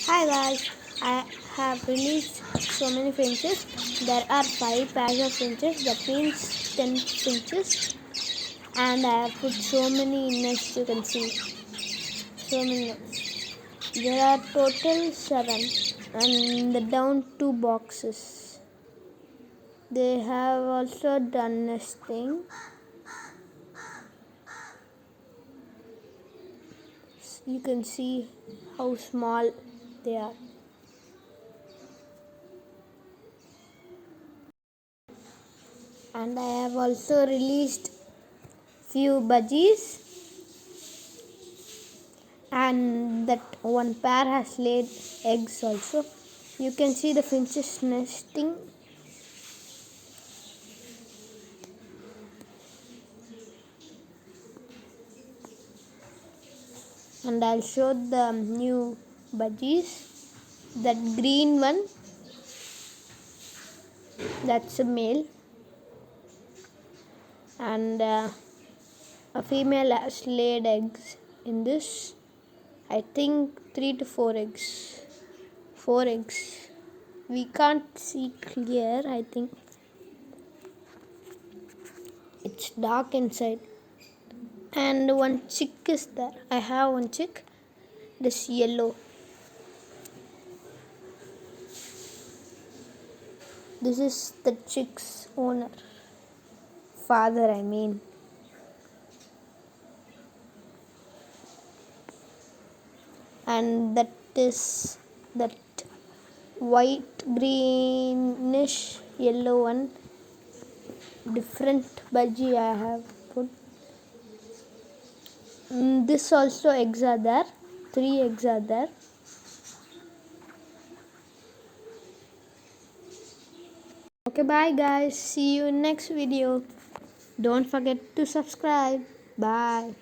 Hi guys, I have released so many finches. There are 5 pairs of finches, that means 10 finches, and I have put so many nests, you can see. So many nests. There are total 7 and the down 2 boxes. They have also done nesting. You can see how small they are. And I have also released few budgies, and that one pair has laid eggs also. You can see the finches nesting. And I'll show the new budgies. That green one, that's a male, and a female has laid eggs in this. I think 3 to 4 eggs. 4 eggs. We can't see clear, I think. It's dark inside. And one chick is there. I have one chick. This yellow. This is the chick's owner. Father, I mean. And that is that white, greenish, yellow one. Different budgie I have put. This also eggs are there. 3 eggs are there. Okay, bye guys. See you in next video. Don't forget to subscribe. Bye.